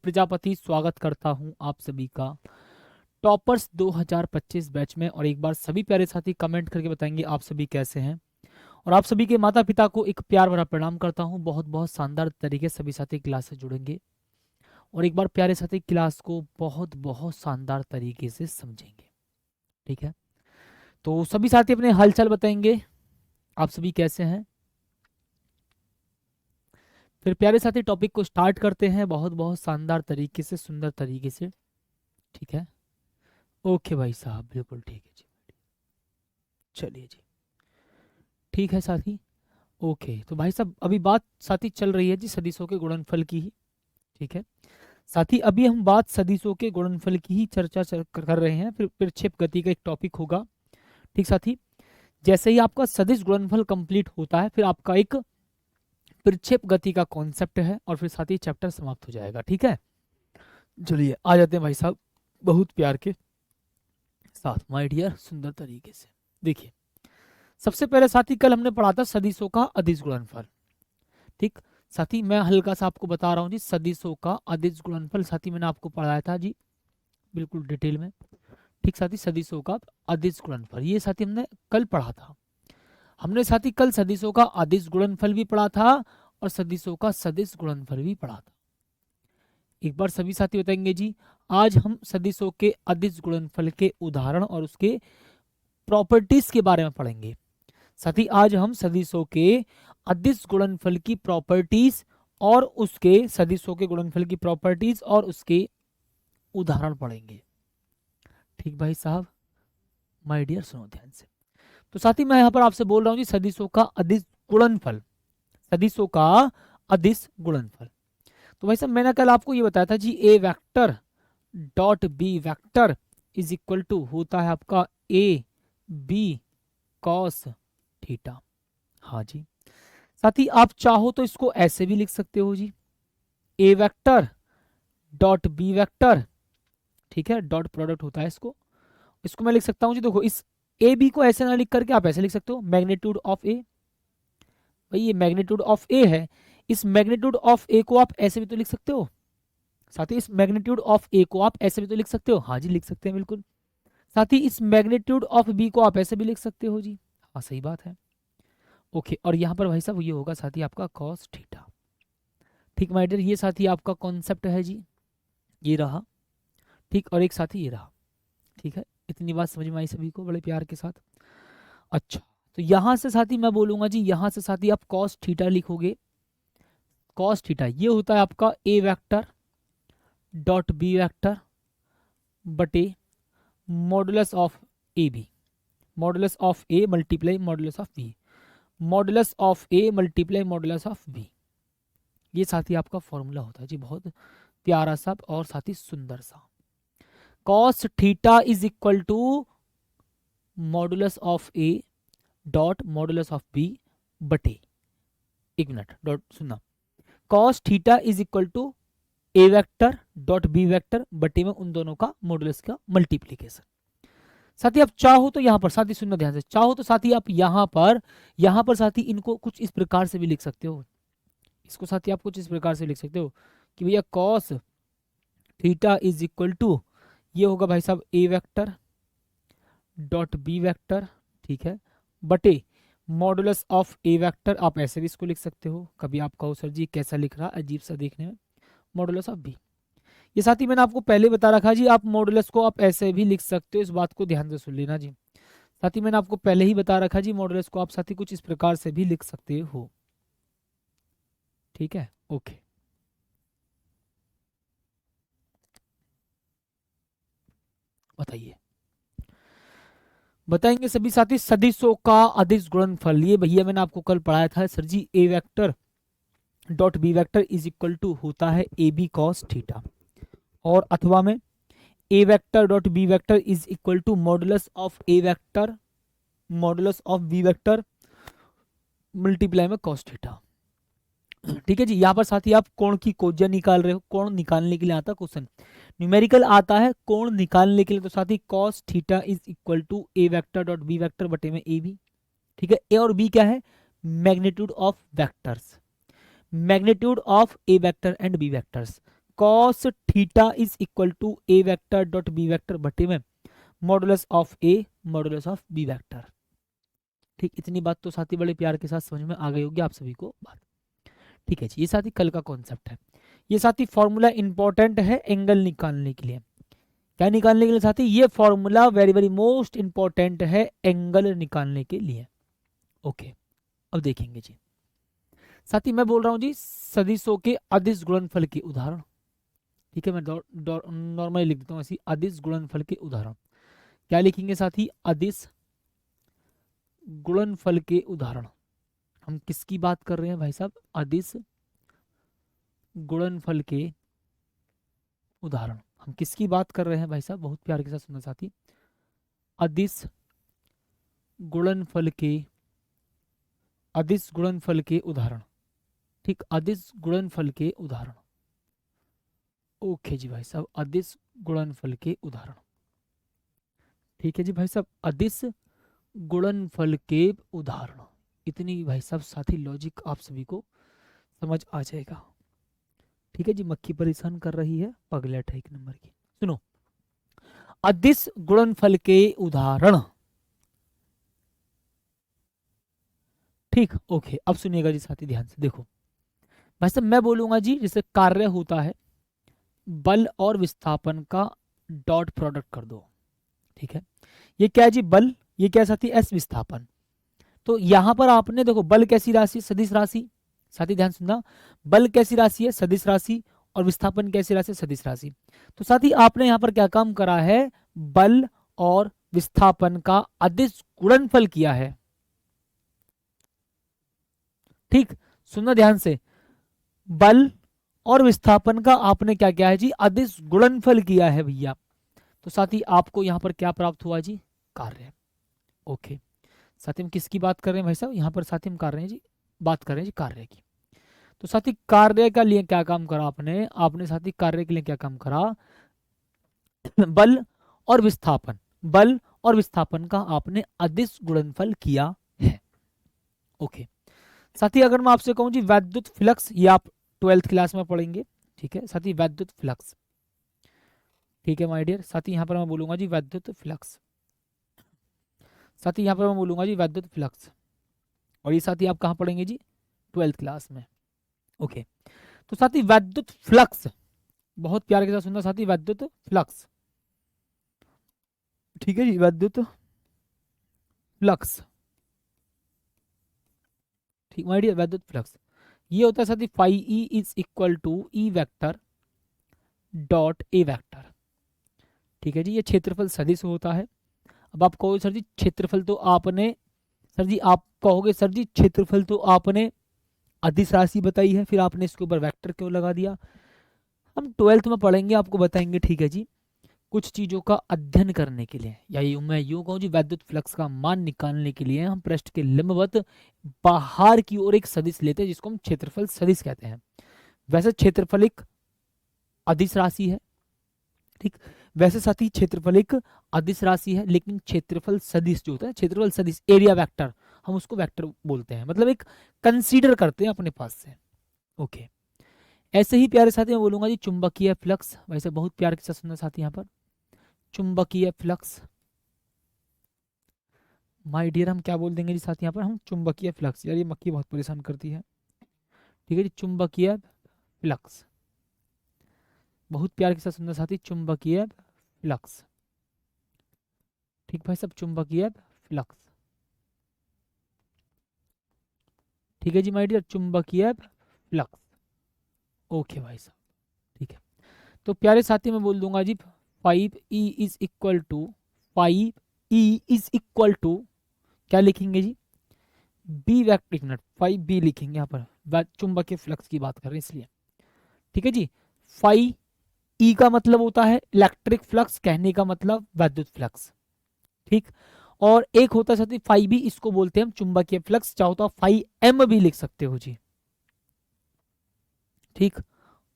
प्रजापति स्वागत करता हूं आप सभी का टॉपर्स 2025 बैच में। और एक बार सभी प्यारे साथी कमेंट करके बताएंगे आप सभी कैसे हैं। और आप सभी के माता पिता को एक प्यार भरा प्रणाम करता हूं। बहुत बहुत शानदार तरीके से सभी साथी क्लास से जुड़ेंगे और एक बार प्यारे साथी क्लास को बहुत बहुत शानदार तरीके से समझेंगे। ठीक है, तो सभी साथी अपने हालचाल बताएंगे आप सभी कैसे हैं। फिर प्यारे साथी टॉपिक को स्टार्ट करते हैं बहुत बहुत शानदार तरीके से, सुंदर तरीके से। ठीक है, ओके भाई साहब, बिल्कुल ठीक है जी। चलिए जी, ठीक है साथी। ओके, तो भाई साहब अभी बात साथी चल रही है जी सदिशों के गुणनफल की ही। ठीक है साथी, अभी हम बात सदिशों के गुणनफल की ही चर्चा कर रहे हैं। फिर प्रक्षेप गति का एक टॉपिक होगा। ठीक साथी, जैसे ही आपका सदिश गुणनफल कंप्लीट होता है फिर आपका एक प्रक्षेप गति का कॉन्सेप्ट है और फिर साथ ही चैप्टर समाप्त हो जाएगा। ठीक है, चलिए आ जाते हैं भाई साहब बहुत प्यार के साथ, माय डियर, सुंदर तरीके से। देखिए, सबसे पहले साथी कल हमने पढ़ा था सदिशों का अदिश गुणनफल। ठीक साथी, मैं हल्का सा आपको बता रहा हूँ जी सदिशों का अदिश गुणनफल। साथी मैंने आपको पढ़ाया था जी बिल्कुल डिटेल में। ठीक साथी, सदिशों का अदिश गुणनफल ये साथी हमने कल पढ़ा था। हमने साथी कल सदिशों का अदिश गुणनफल भी पढ़ा था और सदिशों का सदिश गुणनफल भी पढ़ा था। एक बार सभी साथी बताएंगे जी, आज हम सदिशों के अदिश गुणनफल के उदाहरण और उसके प्रॉपर्टीज के बारे में पढ़ेंगे। साथी आज हम सदिशों के अदिश गुणनफल की प्रॉपर्टीज और उसके सदिशों के गुणनफल की प्रॉपर्टीज और उसके उदाहरण पढ़ेंगे। ठीक भाई साहब, माय डियर सुनो ध्यान से। तो साथी मैं यहां पर आपसे बोल रहा हूं जी सदिशों का अदिश गुणनफल, सदिशों का अदिश गुणनफल। तो भाई साहब मैंने कल आपको ये बताया था जी A vector dot B vector is equal to होता है आपका ए बी कॉस थीटा। हाँ जी साथी, आप चाहो तो इसको ऐसे भी लिख सकते हो जी, A vector dot B vector. ठीक है, डॉट प्रोडक्ट होता है इसको। इसको मैं लिख सकता हूं जी, देखो इस ए बी को ऐसे ना लिख करके आप ऐसे लिख सकते हो मैग्नीट्यूड ऑफ ए। भाई ये मैग्नीट्यूड ऑफ ए है, इस मैग्नीट्यूड ऑफ ए को आप ऐसे भी तो लिख सकते हो। साथ ही इस मैग्नीट्यूड ऑफ ए को आप ऐसे भी तो लिख सकते हो। हाँ जी लिख सकते हैं बिल्कुल। साथ ही इस मैग्नीट्यूड ऑफ बी को आप ऐसे भी लिख सकते हो जी। हाँ सही बात है। ओके, और यहाँ पर भाई साहब ये होगा साथी आपका कॉस थीटा। ठीक माय डियर, ये साथी आपका कॉन्सेप्ट है जी, ये रहा। ठीक, और एक साथी ये रहा। ठीक है, इतनी बात समझ में आई सभी को बड़े प्यार के साथ। अच्छा, तो यहां से साथी मैं बोलूंगा जी, यहां से साथी आप कॉस थीटा लिखोगे। कॉस थीटा ये होता है आपका A vector dot B vector बटे modulus of A B, modulus of A multiply modulus of B, modulus of A multiply modulus of B. ये साथी आपका फॉर्मूला होता है जी, बहुत प्यारा सा और साथी सुंदर सा। Cos theta is equal to modulus of A dot modulus of B बटे, एक मिनट डॉट सुनना, cos theta is equal to A vector dot B vector बटे में उन दोनों का मॉडुलस का मल्टीप्लीकेशन। साथी आप चाहो तो यहां पर, साथी सुनना ध्यान से, चाहो तो साथी आप यहां पर साथी इनको कुछ इस प्रकार से भी लिख सकते हो। इसको साथी आप कुछ इस प्रकार से लिख सकते हो कि भैया cos theta is equal to, ये होगा भाई साहब A vector dot B vector. ठीक है, बटे मॉडुलस ऑफ ए वेक्टर, आप ऐसे भी इसको लिख सकते हो। कभी आप कहो सर जी कैसा लिख रहा, अजीब सा देखने में, मॉडुलस ऑफ बी। ये साथी मैंने आपको पहले बता रखा जी, आप मॉडुलस को आप ऐसे भी लिख सकते हो। इस बात को ध्यान से सुन लेना जी। साथी मैंने आपको पहले ही बता रखा जी, मॉडुलस को आप साथी कुछ इस प्रकार से भी लिख सकते हो। ठीक है, ओके। बताइए, बताएंगे सभी साथी सदिशों का अदिश गुणनफल। ये भैया मैंने आपको कल पढ़ाया था सर जी, A vector dot B vector is equal to होता है ए बी कॉस थीटा, और अथवा में A vector dot B vector is equal to modulus of A vector modulus of B vector multiply में कॉस थीटा। ठीक है जी, यहाँ पर साथी आप कोण की कोज्या निकाल रहे हो, कोण निकालने के लिए आता क्वेश्चन, न्यूमेरिकल आता है कोण निकालने के लिए, तो साथी cos theta is equal to A vector dot B vector बटे में ए बी। ठीक है, ए और बी क्या है, magnitude of vectors, magnitude of A vector and B vectors. Cos theta is equal to A vector dot B vector बटे में modulus of A modulus of B vector. ठीक, इतनी बात तो साथी बड़े प्यार के साथ समझ में आ गई होगी आप सभी को बात। ठीक है जी, ये साथी कल का कॉन्सेप्ट है। ये साथी फॉर्मूला इंपॉर्टेंट है एंगल निकालने के लिए। क्या निकालने के लिए साथी? ये formula very very most important है एंगल निकालने के लिए। ओके, अब देखेंगे जी साथी, मैं बोल रहा हूं जी सदिशों के अदिश गुणनफल के उदाहरण। ठीक है, मैं नॉर्मली लिख देता हूं ऐसी, अदिश गुणनफल के उदाहरण। क्या लिखेंगे साथी? अदिश गुणनफल के उदाहरण। हम किसकी बात कर रहे हैं भाई साहब? अदिश गुणनफल के उदाहरण। हम किसकी बात कर रहे हैं भाई साहब? बहुत प्यार के साथ सुनना साथी, अदिश गुणनफल के, अदिश गुणनफल के उदाहरण। ठीक, अदिश गुणनफल के उदाहरण। ओके जी भाई साहब, अदिश गुणनफल के उदाहरण। ठीक है जी भाई साहब, अदिश गुणनफल के उदाहरण। इतनी भाई साहब साथी लॉजिक आप सभी को समझ आ जाएगा। ठीक है जी, मक्खी परेशान कर रही है, पगलेट है एक नंबर की। सुनो, अदिश गुणनफल के उदाहरण। ठीक, ओके, अब सुनिएगा जी साथी ध्यान से। देखो भाई साहब, मैं बोलूंगा जी जैसे कार्य होता है बल और विस्थापन का डॉट प्रोडक्ट कर दो। ठीक है, ये क्या है जी? बल। ये क्या साथी? एस विस्थापन। तो यहां पर आपने देखो बल कैसी राशि? सदिश राशि। साथी ध्यान सुनना, बल कैसी राशि है? सदिश राशि। और विस्थापन कैसी राशि? सदिश राशि। तो साथी आपने यहां पर क्या काम करा है? बल और विस्थापन का अदिश गुणनफल किया है। ठीक, सुनना ध्यान से, बल और विस्थापन का आपने क्या किया है जी? अदिश गुणनफल किया है भैया। तो साथी आपको यहां पर क्या प्राप्त हुआ जी? कार्य। ओके, साथी हम किसकी बात कर रहे हैं भाई साहब? यहाँ पर साथी हम कर रहे हैं जी, बात कर रहे हैं जी कार्य की। तो साथी कार्य का लिए क्या काम करा आपने? आपने साथी कार्य के लिए क्या काम करा? बल और विस्थापन, बल और विस्थापन का आपने अदिश गुणनफल किया है। ओके साथी, अगर मैं आपसे कहूं जी वैद्युत फ्लक्स, ये आप 12th क्लास में पढ़ेंगे। ठीक है साथी, वैद्युत फ्लक्स। ठीक है माय डियर साथी, यहाँ पर मैं बोलूंगा जी वैद्युत फ्लक्स। साथी यहाँ पर मैं बोलूंगा जी वैद्युत फ्लक्स, और ये साथी आप कहाँ पढ़ेंगे जी? 12th क्लास में। ओके, तो साथी वैद्युत फ्लक्स, बहुत प्यार के साथ सुनना साथी, वैद्युत फ्लक्स। ठीक है जी, वैद्युत फ्लक्स। ठीक माय डियर, वैद्युत फ्लक्स ये होता है साथी phi E is equal to E vector dot A vector. ठीक है जी, ये क्षेत्रफल सदिश होता है। अब आप कहोगे सर जी क्षेत्रफल तो आपने, सर जी आप कहोगे सर जी क्षेत्रफल तो आपने अदिश राशि बताई है, फिर आपने इसके ऊपर वेक्टर क्यों लगा दिया? हम 12th में पढ़ेंगे, आपको बताएंगे। ठीक है जी, कुछ चीजों का अध्ययन करने के लिए, या मैं यूं कहूं जी वैद्युत फ्लक्स का मान निकालने के लिए हम पृष्ठ के लंबवत बाहर की ओर एक सदिश लेते हैं जिसको हम क्षेत्रफल सदिश कहते हैं। वैसे क्षेत्रफल एक अदिश राशि है। ठीक, वैसे साथी क्षेत्रफल एक अदिश राशि है, लेकिन क्षेत्रफल सदिश जो होता है, क्षेत्रफल सदिश एरिया वेक्टर, हम उसको वेक्टर बोलते हैं, मतलब एक कंसीडर करते हैं अपने पास से। ओके, ऐसे ही प्यारे साथी मैं बोलूंगा जी चुंबकीय फ्लक्स। वैसे बहुत प्यार के साथ सुनना साथी, यहाँ पर चुंबकीय फ्लक्स। माय डियर हम क्या बोल देंगे जी साथी? यहाँ पर हम चुंबकीय फ्लक्स। यार ये मक्खी बहुत परेशान करती है। ठीक है जी, चुंबकीय फ्लक्स। बहुत प्यार के साथ सुनना साथी, चुंबकीय फ्लक्स। ठीक भाई सब, चुंबकीय फ्लक्स। ठीक है जी माय डियर, चुंबकीय फ्लक्स। ओके भाई साहब, ठीक है। तो प्यारे साथी मैं बोल दूंगा जी 5E is equal to, 5E is equal to क्या लिखेंगे जी? बी वेक्टर, एक मिनट, 5B लिखेंगे यहाँ पर, चुंबकीय फ्लक्स की बात कर रहे हैं इसलिए। ठीक है जी, 5E का मतलब होता है इलेक्ट्रिक फ्लक्स, कहने का मतलब वैद्युत फ्लक्स। ठीक, और एक होता है साथी 5B, इसको बोलते हैं हम चुंबकीय फ्लक्स। चाहो तो आप 5M भी लिख सकते हो जी। ठीक,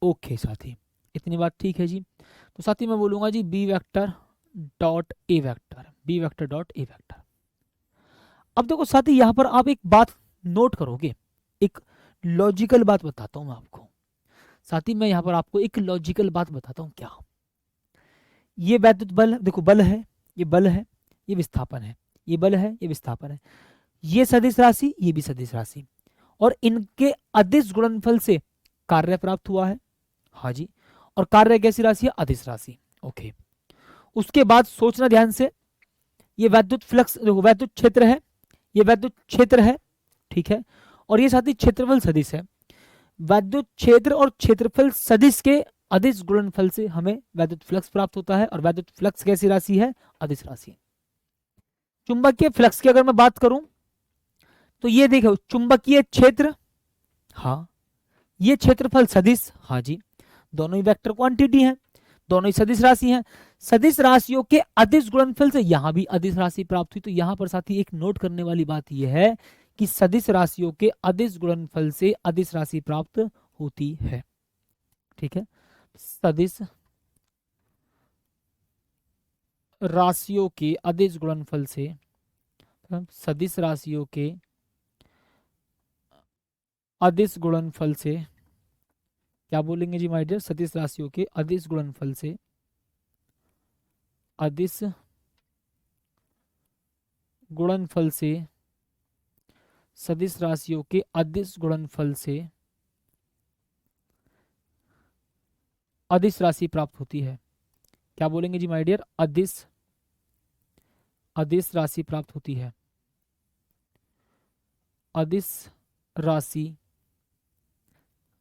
ओके साथी, इतनी बात ठीक है जी। तो साथी मैं बोलूंगा जी B vector dot A vector, B vector dot A vector. अब देखो साथी यहां पर आप एक बात नोट करोगे, एक लॉजिकल बात बताता हूं मैं आपको। साथी मैं यहाँ पर आपको एक लॉजिकल बात बताता हूँ क्या। ये वैद्युत बल, देखो बल है, ये बल है, ये विस्थापन है, ये बल है, ये विस्थापन है, ये सदिश राशि, ये भी सदिश राशि, और इनके अदिश गुणनफल से कार्य प्राप्त हुआ है। हाँ जी, और कार्य कैसी राशि है? अदिश राशि। ओके, उसके बाद सोचना ध्यान से, ये वैद्युत फ्लक्स, देखो वैद्युत क्षेत्र है, ये वैद्युत क्षेत्र है, ठीक है, और ये साथी क्षेत्रफल सदिश है। वैद्युत क्षेत्र और क्षेत्रफल सदिश के अदिश गुणनफल से हमें वैद्युत फ्लक्स प्राप्त होता है, और वैद्युत फ्लक्स कैसी राशि है? अदिश राशि। चुंबकीय फ्लक्स की अगर मैं बात करूं तो ये देखो चुंबकीय क्षेत्र, हाँ, ये क्षेत्रफल सदिश, हाँ जी, दोनों ही वेक्टर क्वांटिटी हैं, दोनों ही सदिश राशि हैं। सदिश राशियों के अदिश गुणनफल से यहां भी अदिश राशि प्राप्त हुई। तो यहां पर साथी एक नोट करने वाली बात यह है कि सदिश राशियों के अदिश गुणनफल से अदिश राशि प्राप्त होती है, ठीक है। सदिश राशियों के अदिश गुणनफल से, सदिश राशियों के अदिश गुणनफल से, क्या बोलेंगे जी माय डियर? सदिश राशियों के अदिश गुणनफल से, अदिश गुणनफल से, सदिश राशियों के अदिश गुणनफल से अदिश राशि प्राप्त होती है। क्या बोलेंगे जी माय डियर? अदिश, अदिश राशि प्राप्त होती है, अदिश राशि,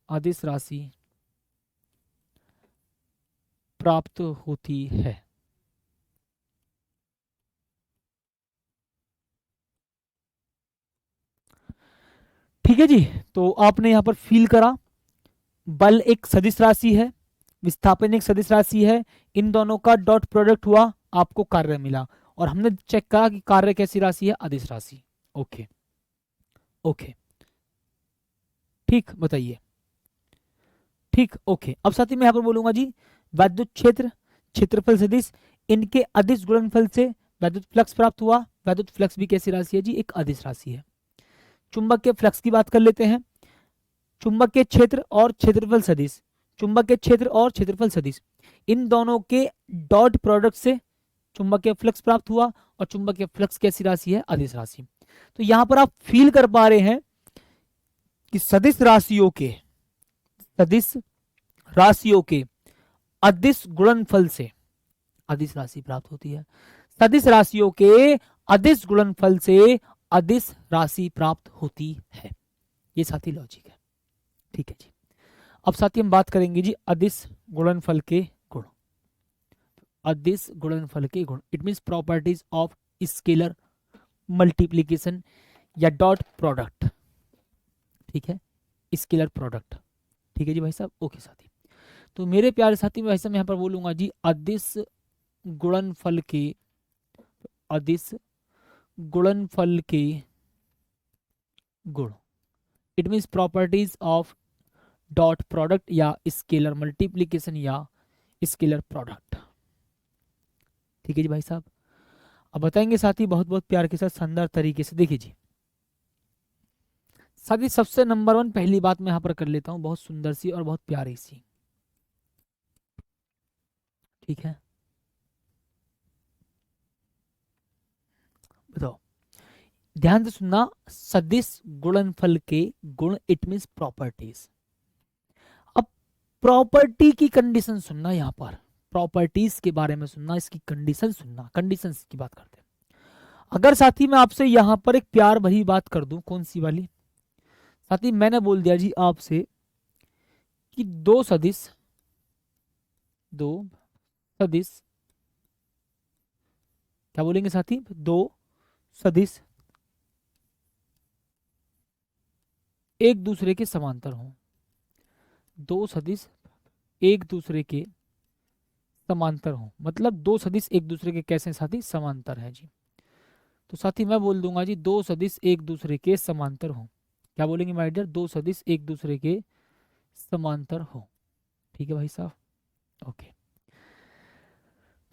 अदिश राशि प्राप्त होती है। ठीक है जी, तो आपने यहां पर फील करा, बल एक सदिश राशि है, विस्थापन एक सदिश राशि है, इन दोनों का डॉट प्रोडक्ट हुआ, आपको कार्य मिला, और हमने चेक करा कि कार्य कैसी राशि है? अदिश राशि। ओके ओके, ठीक, बताइए। ठीक, ओके। अब साथी मैं यहां पर बोलूंगा जी, वैद्युत क्षेत्र, क्षेत्रफल सदिश, इनके अदिश गुणनफल से वैद्युत फ्लक्स प्राप्त हुआ। वैद्युत फ्लक्स भी कैसी राशि है जी? एक अदिश राशि है। चुंबकीय फ्लक्स की बात कर लेते हैं। चुंबकीय क्षेत्र और क्षेत्रफल सदिश, चुंबकीय क्षेत्र और क्षेत्रफल सदिश, इन दोनों के डॉट प्रोडक्ट से चुंबकीय फ्लक्स प्राप्त हुआ, और चुंबकीय फ्लक्स कैसी राशि है? अदिश राशि। तो यहां पर आप फील कर पा रहे हैं कि सदिश राशियों के, सदिश राशियों के अदिश गुणनफल से अदिश राशि प्राप्त होती है। सदिश राशियों के अदिश गुणनफल से अदिश राशि प्राप्त होती है। ये साथी लॉजिक है, ठीक है जी। अब साथी हम बात करेंगे जी अदिश गुणनफल के गुण। अदिश गुणनफल के गुण, it means properties of scalar multiplication या डॉट प्रोडक्ट, ठीक है, स्केलर प्रोडक्ट, ठीक है जी भाई साहब। ओके साथी, तो मेरे प्यारे साथी, मैं यहाँ पर बोलूंगा जी अदिश गुणनफल के, अदिश गुणनफल के गुण, it means properties of dot product या स्केलर मल्टीप्लिकेशन या स्केलर प्रोडक्ट, ठीक है जी भाई साहब। अब बताएंगे साथी बहुत बहुत प्यार के साथ, शानदार तरीके से। देखिए जी साथी, सबसे नंबर 1 पहली बात मैं यहां पर कर लेता हूं, बहुत सुंदर सी और बहुत प्यारी सी, ठीक है। बताओ, ध्यान से सुनना, सदिश गुणनफल के गुण, इट मींस प्रॉपर्टीज। अब प्रॉपर्टी की कंडीशन सुनना, यहां पर प्रॉपर्टीज के बारे में सुनना, इसकी कंडीशन सुनना, कंडीशंस की बात करते हैं। अगर साथी मैं आपसे यहां पर एक प्यार भरी बात कर दूं, कौन सी वाली साथी? मैंने बोल दिया जी आपसे कि दो सदिश, दो सदिश, क्या बोलेंगे साथी? दो सदिश एक दूसरे के समांतर हों, दो सदिश एक दूसरे के समांतर हों, मतलब दो सदिश एक दूसरे के कैसे साथी? समांतर है जी। तो साथी मैं बोल दूंगा जी, दो सदिश एक दूसरे के समांतर हों। क्या बोलेंगे माय डियर? दो सदिश एक दूसरे के समांतर हो, ठीक है भाई साहब। ओके,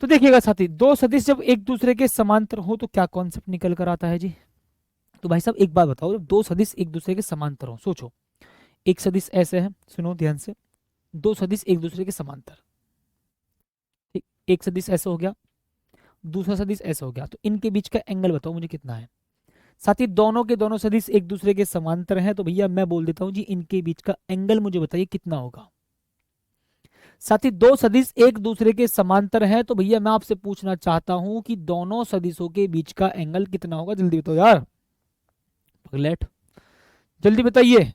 तो देखिएगा साथी, दो सदिश जब एक दूसरे के समांतर हो तो क्या कॉन्सेप्ट निकल कर आता है जी? तो भाई साहब एक बात बताओ, जब दो सदिश एक दूसरे के समांतर हो, सोचो एक सदिश ऐसे है, सुनो ध्यान से, दो सदिश एक दूसरे के समांतर, ठीक, एक सदिश ऐसा हो गया, दूसरा सदिश ऐसा हो गया, तो इनके बीच का एंगल बताओ मुझे कितना है। साथ ही दोनों के दोनों सदिश एक दूसरे के समांतर हैं, तो भैया मैं बोल देता हूं जी इनके बीच का एंगल मुझे बताइए कितना होगा। साथ ही दो सदिश एक दूसरे के समांतर हैं, तो भैया मैं आपसे पूछना चाहता हूं कि दोनों सदिशों के बीच का एंगल कितना होगा, जल्दी बताओ यार पगलेट, जल्दी बताइए,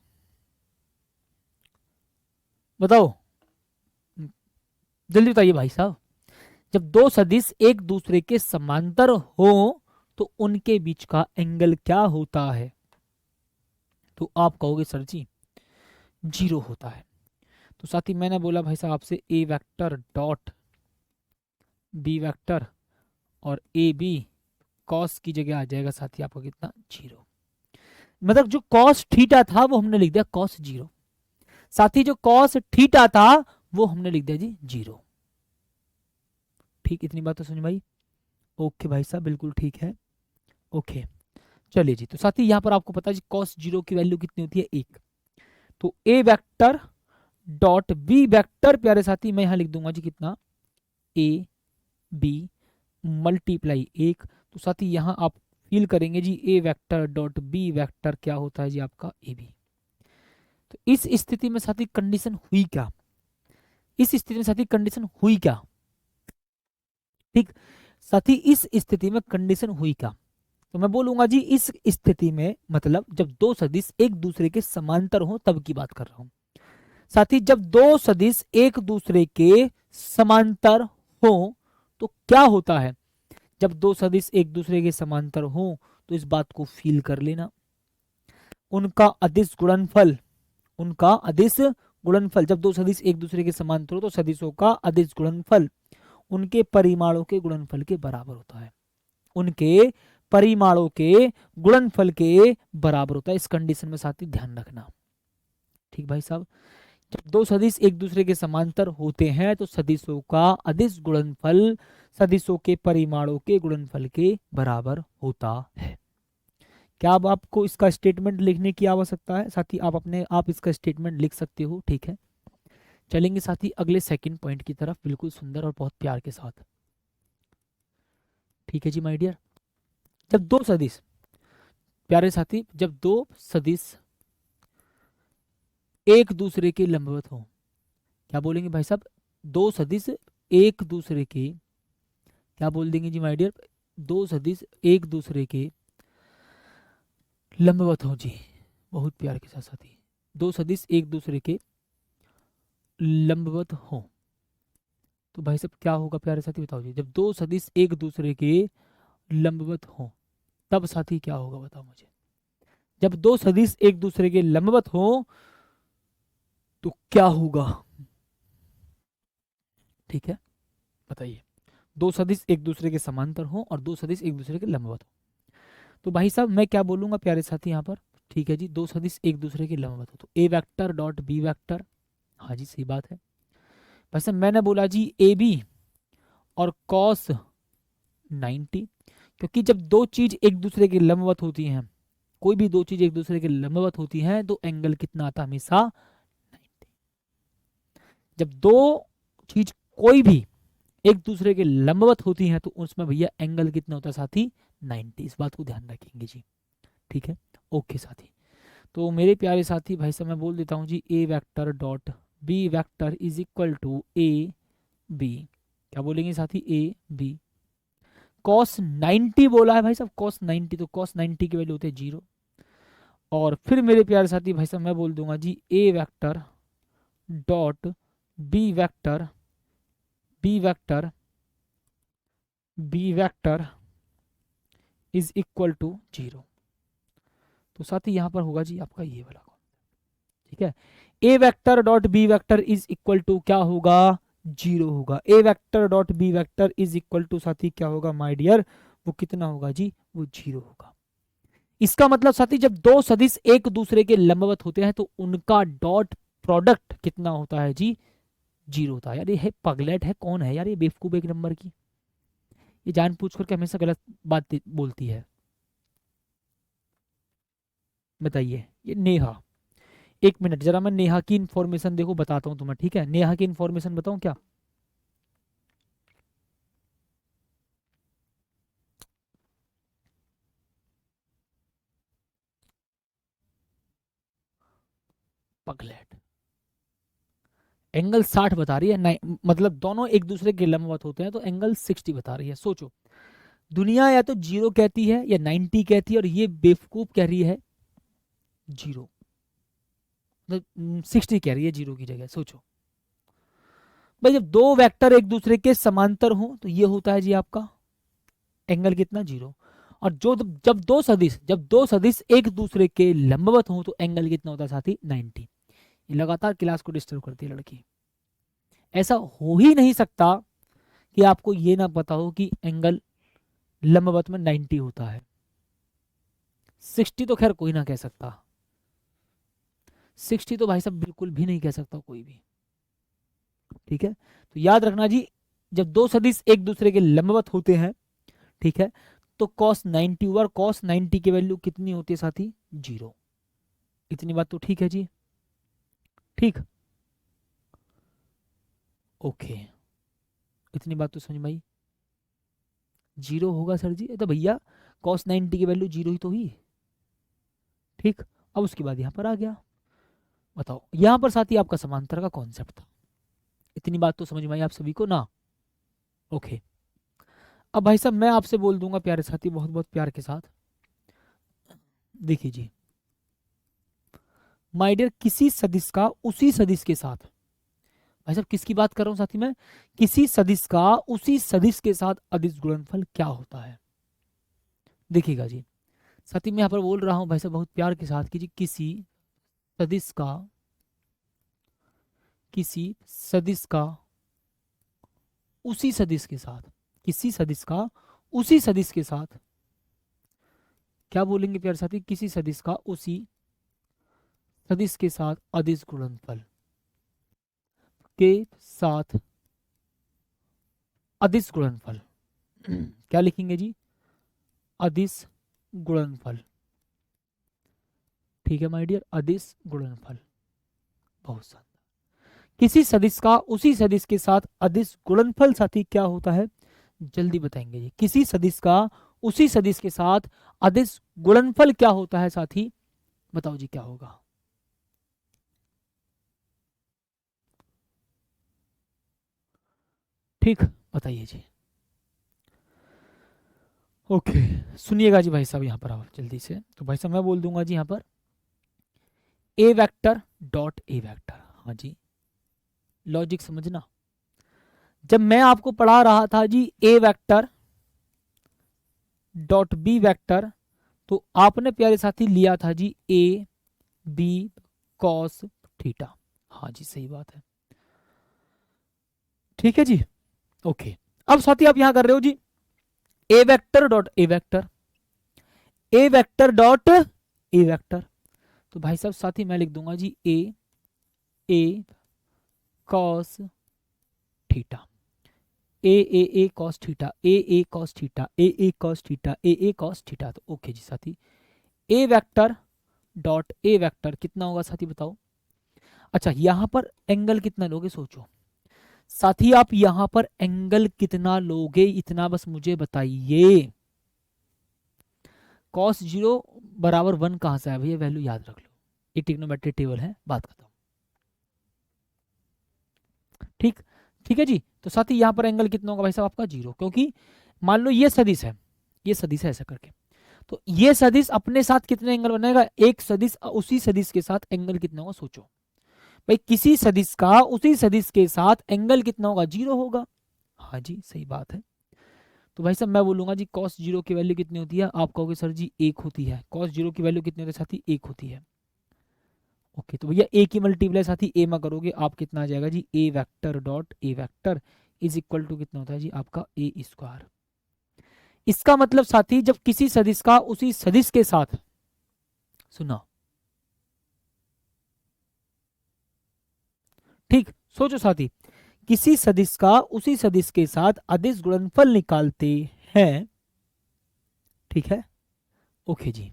बताओ जल्दी बताइए भाई साहब। जब दो सदिश एक दूसरे के समांतर हो तो उनके बीच का एंगल क्या होता है, तो आप कहोगे सर जी 0 होता है। तो साथ ही मैंने बोला भाई साहब आपसे ए वेक्टर डॉट बी वेक्टर और ए बी कॉस की जगह आ जाएगा साथ ही आपका कितना 0, मतलब जो कॉस थीटा था वो हमने लिख दिया कॉस 0, साथ ही जो कॉस थीटा था वो हमने लिख दिया जी 0। ठीक, इतनी बात तो समझ भाई। ओके भाई साहब बिल्कुल ठीक है। ओके चलिए जी, तो साथ ही यहाँ पर आपको पता है जी कॉस 0 की वैल्यू कितनी होती है 1, तो ए वेक्टर डॉट बी वेक्टर प्यारे साथी मैं यहाँ लिख दूंगा जी कितना ए बी मल्टीप्लाई 1, तो साथी यहाँ आप फील करेंगे जी A vector dot B vector क्या होता है जी आपका ए बी। तो इस स्थिति में साथी कंडीशन हुई क्या, इस स्थिति में साथी कंडीशन हुई क्या, ठीक, साथी इस स्थिति में कंडीशन हुई क्या, तो मैं बोलूंगा जी इस स्थिति में मतलब जब दो सदिश एक दूसरे के समांतर हो तब की बात कर रहा हूं। साथ ही जब दो सदिश एक दूसरे के समांतर हो तो क्या होता है, जब दो सदिश एक दूसरे के समांतर हो तो इस बात को फील कर लेना, उनका अदिश गुणनफल, उनका अदिश गुणनफल, जब दो सदिश एक दूसरे के समांतर हो तो सदिशों का अदिश गुणनफल उनके परिमाणों के गुणनफल के बराबर होता है, उनके परिमाणों के गुणनफल के बराबर होता है। इस कंडीशन में साथी ध्यान रखना, ठीक भाई साहब। जब दो सदिश एक दूसरे के समांतर होते हैं तो सदिशों का अदिश गुणनफल सदिशों के परिमाणों के गुणनफल के बराबर होता है। क्या अब आपको इसका स्टेटमेंट लिखने की आवश्यकता है, साथ ही आप अपने आप इसका स्टेटमेंट लिख सकते हो, ठीक है। चलेंगे साथी अगले सेकंड पॉइंट की तरफ बिल्कुल सुंदर और बहुत प्यार के साथ, ठीक है जी माय डियर। जब दो सदिश प्यारे साथी, जब दो सदिश एक दूसरे के लंबवत हो, क्या बोलेंगे भाई साहब, दो सदिश एक दूसरे के, क्या बोल देंगे जी माय डियर, दो सदिश एक दूसरे के लंबवत हो जी, बहुत प्यार के साथ साथी, दो सदिश एक दूसरे के लंबवत हो तो भाई साहब क्या होगा प्यारे साथी बताओ जी, जब दो सदिश एक दूसरे के लंबवत हो तब साथी क्या होगा बताओ मुझे, जब दो सदिश एक दूसरे के लंबवत हो तो क्या होगा, ठीक है बताइए। दो सदिश एक दूसरे के समांतर हो और दो सदिश एक दूसरे के लंबवत हो, तो भाई साहब मैं क्या बोलूंगा प्यारे साथी यहाँ पर, ठीक है जी, दो सदिश एक दूसरे के लंबवत हो तो ए वेक्टर डॉट बी वेक्टर, हाँ जी सही बात है। भाई साहब मैंने बोला जी ए बी और कॉस 90, क्योंकि जब दो चीज एक दूसरे के लंबवत होती हैं, कोई भी दो चीज एक दूसरे के लंबवत होती हैं तो एंगल कितना आता है हमेशा 90। जब दो चीज कोई भी एक दूसरे के लंबवत होती हैं तो उसमें भैया एंगल कितना होता है साथी 90, इस बात को ध्यान रखेंगे जी, ठीक है। ओके साथी, तो मेरे प्यारे साथी भाई साहब मैं बोल देता हूँ जी A vector dot B vector is equal to A B, क्या बोलेंगे साथी ए बी कॉस 90 बोला है भाई साहब, कॉस 90, तो कॉस 90 की वैल्यू होती है 0, और फिर मेरे प्यारे साथी भाई साहब मैं बोल दूंगा जी A vector dot B vector B vector B vector is equal to 0, तो साथ ही यहाँ पर होगा जी आपका ये वाला, ठीक है। A vector dot B vector is equal to क्या होगा 0 होगा, A vector dot B vector is equal to साथी क्या होगा माय डियर, वो कितना होगा जी वो 0 होगा। इसका मतलब साथी जब दो सदिश एक दूसरे के लंबवत होते हैं तो उनका डॉट प्रोडक्ट कितना होता है जी 0 होता है। यार ये है पगलेट है, कौन है यार ये बेवकूफ एक नंबर की, ये जान पूछ करके हमेशा गलत बात बोलती है, बताइए ये नेहा, एक मिनट जरा मैं नेहा की इन्फॉर्मेशन देखो बताता हूँ तुम्हें, ठीक है? नेहा की इन्फॉर्मेशन बताऊं क्या? पगलेट एंगल 60 बता रही है, नहीं मतलब दोनों एक दूसरे के लंबवत होते हैं तो एंगल 60 बता रही है। सोचो, दुनिया या तो 0 कहती है या 90 कहती है, और ये बेवकूफ कह रही है 0, मतलब 60 कह रही है 0 की जगह। सोचो भाई, जब दो वेक्टर एक दूसरे के समांतर हो तो ये होता है जी आपका एंगल कितना, 0। और जो जब दो सदिश एक दूसरे के लंबवत हो तो एंगल कितना होता है साथी, 90। ये लगातार क्लास को डिस्टर्ब करती है लड़की। ऐसा हो ही नहीं सकता कि आपको ये ना पता हो कि एंगल लंबवत में 90 होता है। 60 तो खैर कोई ना कह सकता, 60 तो भाई साहब बिल्कुल भी नहीं कह सकता कोई भी, ठीक है? तो याद रखना जी, जब दो सदिश एक दूसरे के लंबवत होते हैं, ठीक है, तो cos 90 और cos 90 की वैल्यू कितनी होती है साथी, 0। इतनी बात तो ठीक है जी, ठीक, ओके, इतनी बात तो समझ में आई। 0 होगा सर जी, तो भैया cos 90 की वैल्यू 0 ही तो हुई, ठीक। अब उसके बाद यहाँ पर आ गया, बताओ यहाँ पर साथी आपका समांतर का कॉन्सेप्ट था। इतनी बात तो समझ में आई आप सभी को ना? ओके। अब भाई साहब मैं आपसे बोल दूंगा प्यारे साथी, बहुत बहुत प्यार के साथ, देखिए जी माय डियर, किसी सदिश का उसी सदिश के साथ, भाई साहब किसकी बात कर रहा हूं साथी मैं, किसी सदिश का उसी सदिश के साथ अदिश गुणनफल क्या होता है? देखिएगा जी साथी, मैं यहाँ पर बोल रहा हूं भाई साहब बहुत प्यार के साथ कि जी सदिश का किसी सदिश का उसी सदिश के साथ, किसी सदिश का उसी सदिश के साथ, क्या बोलेंगे प्यारे साथी, किसी सदिश का उसी सदिश के साथ अदिश गुणनफल के साथ अदिश गुणनफल क्या लिखेंगे जी, अदिश गुणनफल, ठीक है माय डियर, अदिश गुणनफल। बहुत सारा, किसी सदिश का उसी सदिश के साथ अदिश गुणनफल साथी क्या होता है, जल्दी बताएंगे जी। किसी सदिश का उसी सदिश के साथ अदिश गुणनफल क्या होता है साथी, बताओ जी क्या होगा? ठीक, बताइए जी। ओके, सुनिएगा जी भाई साहब, यहाँ पर आओ जल्दी से। तो भाई साहब मैं बोल दूंगा जी यहाँ पर ए वेक्टर डॉट ए वेक्टर, हाँ जी, लॉजिक समझना। जब मैं आपको पढ़ा रहा था जी A vector dot B vector, तो आपने प्यारे साथी लिया था जी ए बी कॉस थीटा, हाँ जी सही बात है, ठीक है जी, ओके। अब साथी आप यहां कर रहे हो जी A vector dot A vector, A vector dot A vector, तो भाई साहब साथी मैं लिख दूंगा जी A cos theta, A cos theta, A cos theta, A cos theta, A cos theta. तो ओके जी साथी, A vector dot A vector कितना होगा साथी बताओ? अच्छा यहां पर एंगल कितना लोगे, सोचो साथी, आप यहां पर एंगल कितना लोगे इतना बस मुझे बताइए। कॉस 0 बराबर 1 कहां से आया भैया, वैल्यू याद रख लो, ये ट्रिग्नोमेट्रिक टेबल है, बात खत्म, ठीक, ठीक है जी। तो साथी यहां पर एंगल कितना होगा भाई साहब आपका 0, क्योंकि मान लो ये सदिश है, ये सदिश है ऐसा करके, तो ये सदिश अपने साथ कितने एंगल बनाएगा, एक सदिश उसी सदिश के साथ एंगल कितना होगा, सोचो भाई, किसी सदिश का उसी सदिश के साथ एंगल कितना होगा, 0 होगा, हाँ जी सही बात है। तो भाई साहब मैं बोलूंगा जी cos 0 की वैल्यू कितनी होती है, आप कहोगे सर जी 1 होती है, cos 0 की वैल्यू कितनी होती है साथी, 1 होती है, ओके। तो भैया ए की मल्टीप्लाई साथी ए में करोगे आप कितना आ जाएगा जी, A vector dot A vector is equal to कितना होता है जी आपका ए स्क्वायर। इसका मतलब साथी जब किसी सदिश का उसी सदिश के साथ, सुना, ठीक, सोचो साथी, किसी सदिश का उसी सदिश के साथ अदिश गुणनफल निकालते हैं, ठीक है, ओके जी,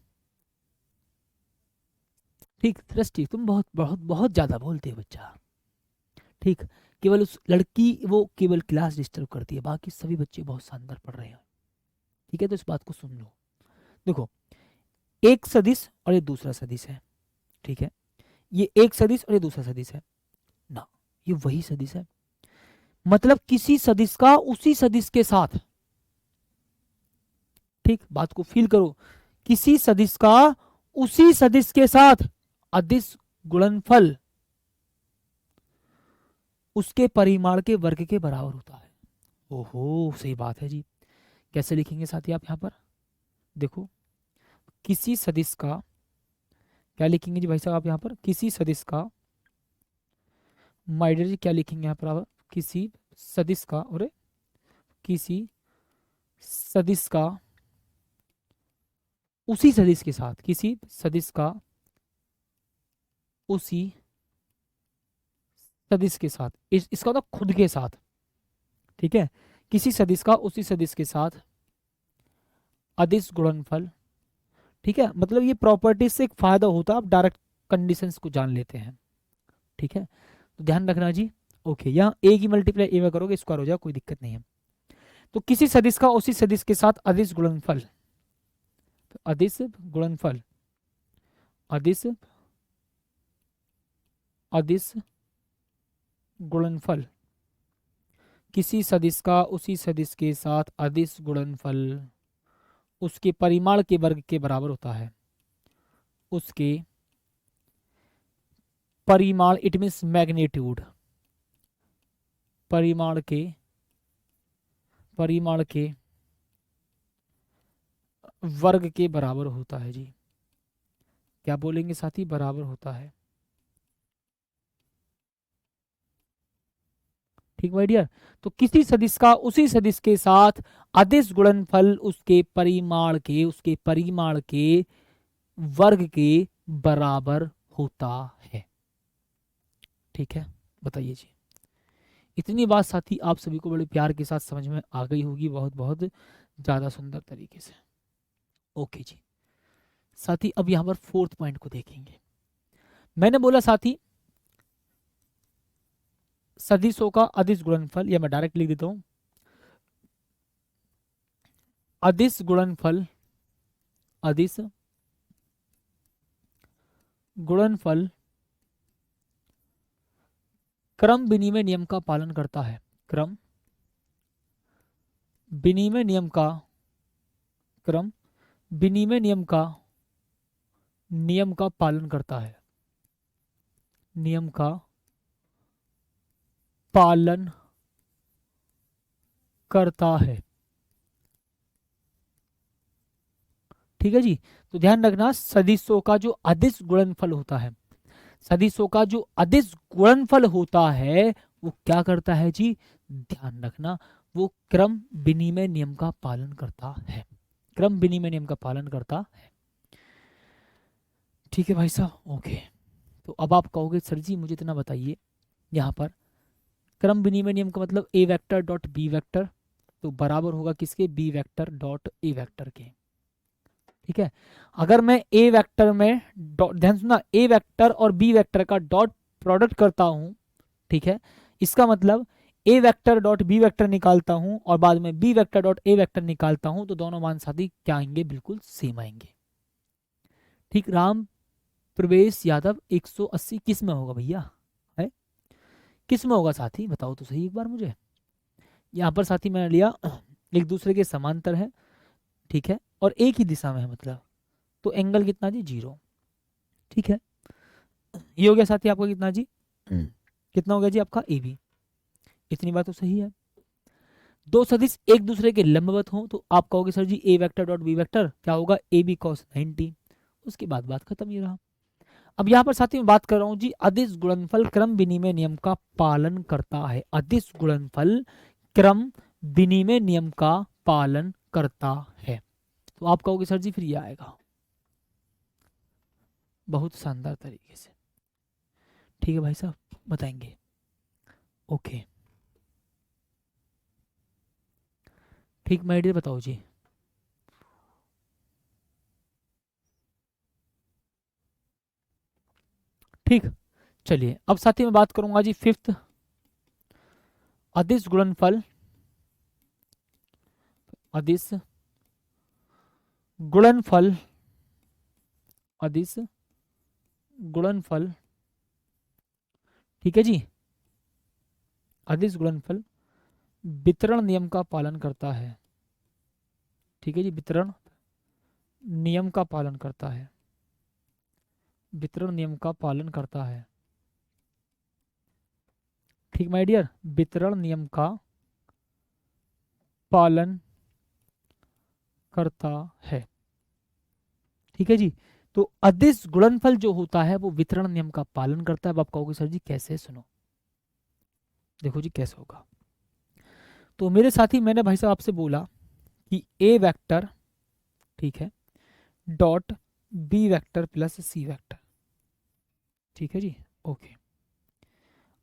ठीक दृष्टि, तुम बहुत बहुत बहुत ज्यादा बोलते हो बच्चा। ठीक, केवल उस लड़की वो केवल क्लास डिस्टर्ब करती है, बाकी सभी बच्चे बहुत शानदार पढ़ रहे हैं। ठीक है, तो इस बात को सुन लो। देखो, एक सदिश और ये दूसरा सदिश है। ठीक है, ये एक सदिश और ये दूसरा सदिश है ना, ये वही सदिश है। मतलब किसी सदिश का उसी सदिश के साथ, ठीक, बात को फील करो, किसी सदिश का उसी सदिश के साथ अदिश गुणनफल उसके परिमाण के वर्ग के बराबर होता है। ओहो, सही बात है जी। कैसे लिखेंगे साथी आप यहाँ पर? देखो, किसी सदिश का, क्या लिखेंगे जी भाई साहब आप यहाँ पर? किसी सदिश का, माय डियर जी क्या लिखेंगे यहाँ पर आप? किसी सदिश का, और किसी सदिश का उसी सदिश के साथ, किसी सदिश का उसी सदिश के साथ, इसका मतलब खुद के साथ। ठीक है, किसी सदिश का उसी सदिश के साथ अदिश गुणनफल। ठीक है, मतलब ये प्रॉपर्टीज से एक फायदा होता है, आप डायरेक्ट कंडीशंस को जान लेते हैं। ठीक है, तो ध्यान रखना जी। ओके, यहाँ ए की मल्टीप्लाई ए में करोगे स्क्वायर हो जाएगा, कोई दिक्कत नहीं है। तो किसी सदिश का उसी सदिश के साथ अदिश गुणनफल, तो अदिश गुणनफल, अदिश अदिश गुणनफल, किसी सदिश का उसी सदिश के साथ अदिश गुणनफल उसके परिमाण के वर्ग के बराबर होता है। उसके परिमाण, इट मीन्स मैग्नीट्यूड, परिमाण के, परिमाण के वर्ग के बराबर होता है जी। क्या बोलेंगे साथी? बराबर होता है। ठीक माय डियर, तो किसी सदिश का उसी सदिश के साथ अदिश गुणनफल उसके परिमाण के, उसके परिमाण के वर्ग के बराबर होता है। ठीक है, बताइए जी। इतनी बात साथी आप सभी को बड़े प्यार के साथ समझ में आ गई होगी, बहुत बहुत ज्यादा सुंदर तरीके से। ओके जी साथी, अब यहां पर फोर्थ पॉइंट को देखेंगे। मैंने बोला साथी सदिशों का अदिश गुणनफल, या मैं डायरेक्ट लिख देता हूं, अदिश गुणनफल, अदिश गुणनफल क्रम विनिमय नियम का पालन करता है। क्रम विनिमय नियम का, क्रम विनिमय नियम का पालन करता है, नियम का पालन करता है। ठीक है जी, तो ध्यान रखना, सदिशों का जो अदिश गुणनफल होता है, सदिशों का जो अदिश गुणनफल होता है वो क्या करता है जी? ध्यान रखना, वो क्रम विनिमय नियम का पालन करता है, क्रम विनिमय नियम का पालन करता है। ठीक है भाई साहब, ओके। तो अब आप कहोगे सर जी मुझे इतना बताइए, यहाँ पर क्रम विनिमय नियम का मतलब A vector dot B vector, तो बराबर होगा किसके? B vector dot A vector के। ठीक है, अगर मैं ए वेक्टर में ध्यान सुनना, ए वेक्टर और बी वेक्टर का डॉट प्रोडक्ट करता हूं, ठीक है, इसका मतलब A vector dot B vector निकालता हूं और बाद में B vector dot A vector निकालता हूं, तो दोनों मान साथी क्या आएंगे? बिल्कुल सेम आएंगे। ठीक, राम प्रवेश यादव 180 किस में होगा भैया? है किस में होगा साथी? बताओ तो सही एक बार मुझे। यहाँ पर साथी मैंने लिया एक दूसरे के समांतर है, ठीक है, और एक ही दिशा में है, मतलब तो एंगल कितना जी? 0। ठीक है, ये हो गया साथी आपका कितना जी? कितना हो गया जी आपका? A B. इतनी बात तो सही है। दो सदिश एक दूसरे के लंबवत हों तो आप कहोगे सर जी A vector dot B vector क्या होगा? A B cos 90। उसके बाद बात खत्म, ये रहा। अब यहाँ पर साथी मैं बात कर रहा हूँ जी, अदिश गुणनफल क्रम विनिमय नियम का पालन करता है, अदिश गुणनफल क्रम विनिमय नियम का पालन करता है। तो आप कहोगे सर जी फिर ये आएगा बहुत शानदार तरीके से। ठीक है भाई साहब, बताएंगे। ओके, ठीक माय डियर, बताओ जी। ठीक, चलिए अब साथी मैं बात करूंगा जी फिफ्थ, अदिश गुणनफल, अदिश गुणनफल, अदिश गुणनफल, ठीक है जी, अदिश गुणनफल वितरण नियम का पालन करता है, ठीक है जी, वितरण नियम का पालन करता है, वितरण नियम का पालन करता है, ठीक माय डियर, वितरण नियम का पालन करता है, ठीक है जी। तो अदिश गुणनफल जो होता है वो वितरण नियम का पालन करता है। अब आप कहोगे सर जी कैसे, सुनो, देखो जी कैसे होगा। तो मेरे साथी मैंने भाई साहब आपसे बोला कि ए वेक्टर, ठीक है, dot B vector plus C vector, ठीक है जी, ओके।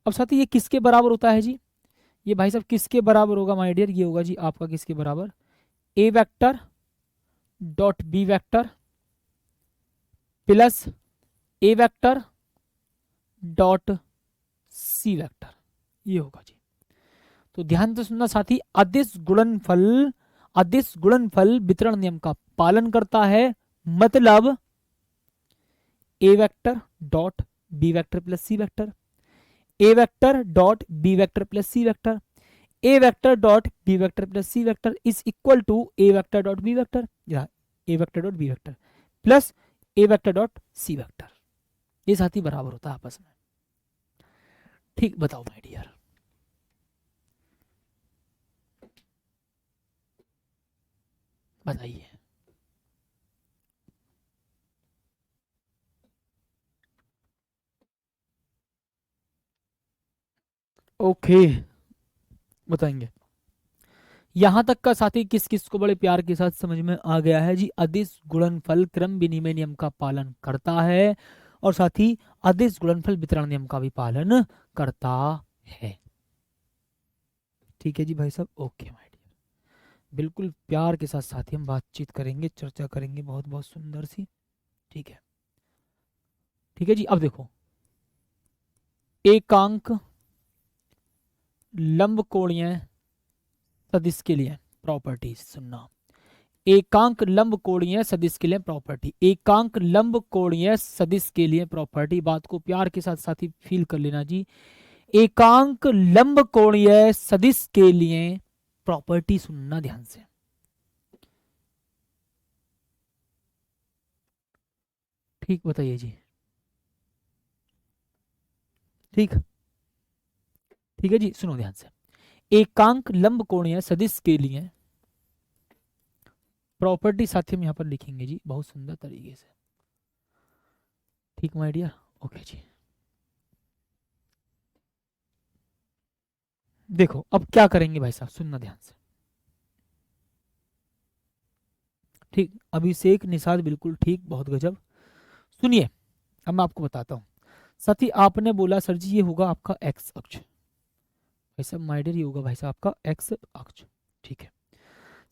अब साथी ये किसके बराबर होता है जी, ये भाई साहब किसके बराबर होगा माय डियर, ये होगा जी आपका किसके बराबर, A vector dot B vector plus A vector dot C vector, ये होगा जी। तो ध्यान से सुनना साथी, अदिश गुणनफल, अदिश गुणनफल वितरण नियम का पालन करता है, मतलब A vector dot B vector plus C vector, A vector dot B vector plus C vector, A vector dot B vector plus C vector is equal to A vector dot B vector, या A vector dot B vector plus A vector dot C vector, ये साथी बराबर होता है आपस में, ठीक। बताओ माय डियर, बताइए। ओके, बताएंगे। यहां तक का साथी किस किस को बड़े प्यार के साथ समझ में आ गया है जी, अदिश गुणनफल क्रम विनिमय नियम का पालन करता है और साथ ही अदिश गुणनफल वितरण नियम का भी पालन करता है, ठीक है जी भाई साहब, ओके माय डियर। बिल्कुल प्यार के साथ साथी हम बातचीत करेंगे, चर्चा करेंगे बहुत बहुत सुंदर सी, ठीक है, ठीक है जी। अब देखो, एकांक लंबकोणीय सदिश के लिए प्रॉपर्टीज सुनना, एकांक लंबकोणीय सदिश के लिए प्रॉपर्टी, एकांक लंबकोणीय सदिश के लिए प्रॉपर्टी, बात को प्यार के साथ साथी फील कर लेना जी, एकांक लंबकोणीय सदिश के लिए प्रॉपर्टी सुनना ध्यान से, ठीक, बताइए जी, ठीक, ठीक है जी, सुनो ध्यान से, एकांक लंबकोणीय सदिश के लिए प्रॉपर्टी साथी हम यहां पर लिखेंगे जी बहुत सुंदर तरीके से, ठीक माय डियर, ओके जी। देखो अब क्या करेंगे भाई साहब, सुनना ध्यान से, ठीक, अभिषेक निषाद बिल्कुल ठीक, बहुत गजब, सुनिए अब मैं आपको बताता हूँ। साथी आपने बोला सर जी ये होगा आपका एक्स अक्ष, भाई साहब माय डियर ये होगा भाई साहब आपका एक्स अक्ष, ठीक है।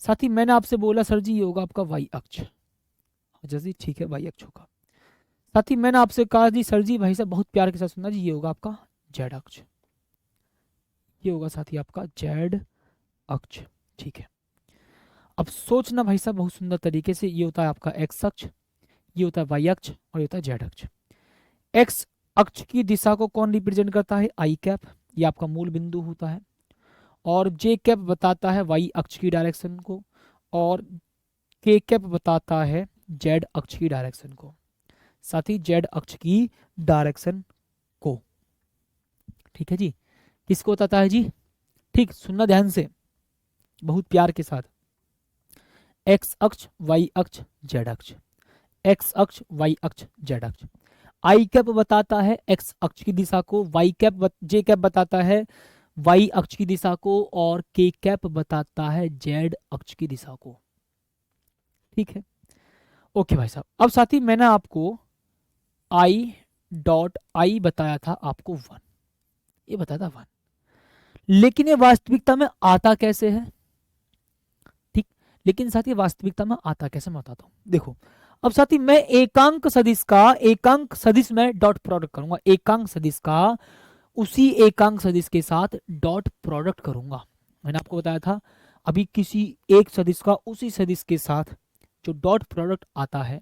साथी मैंने आपसे बोला सर जी ये होगा आपका वाई अक्ष, अच्छा जी ठीक है, वाई अक्ष होगा। साथी मैंने आपसे कहा जी सर जी भाई साहब बहुत प्यार के साथ सुनना जी, ये होगा आपका जेड अक्ष, ये होगा साथी आपका जेड अक्ष, ठीक है। अब सोचना भाई साहब बहुत सुंदर तरीके से, ये होता है आपका एक्स अक्ष, ये होता है वाई अक्ष और ये होता है जेड अक्ष। एक्स अक्ष की दिशा को कौन रिप्रेजेंट करता है, आई कैप, ये आपका मूल बिंदु होता है, और जे कैप बताता है वाई अक्ष की डायरेक्शन को, और के कैप बताता है जेड अक्ष की डायरेक्शन को, साथ ही जेड अक्ष की डायरेक्शन को, ठीक है जी। किसको बताता है जी, ठीक, सुनना ध्यान से बहुत प्यार के साथ, एक्स अक्ष वाई अक्ष जेड अक्ष, एक्स अक्ष वाई अक्ष जेड अक्ष, आई कैप बताता है एक्स अक्ष की दिशा को, वाई कैप जे कैप बताता है वाई अक्ष की दिशा को, और के कैप बताता है जेड अक्ष की दिशा को, ठीक है, ओके भाई साहब। अब साथी मैंने आपको आई डॉट आई बताया था आपको 1, ये बताया था 1, लेकिन ये वास्तविकता में आता कैसे है, ठीक, लेकिन साथ ही वास्तविकता में आता कैसे मैं बताता हूं। देखो अब साथी मैं एकांक सदिश में डॉट प्रोडक्ट करूंगा, एकांक सदिश का उसी एकांक सदिश के साथ डॉट प्रोडक्ट करूंगा। मैंने आपको बताया था अभी किसी एक सदिश का उसी सदिश के साथ जो डॉट प्रोडक्ट आता है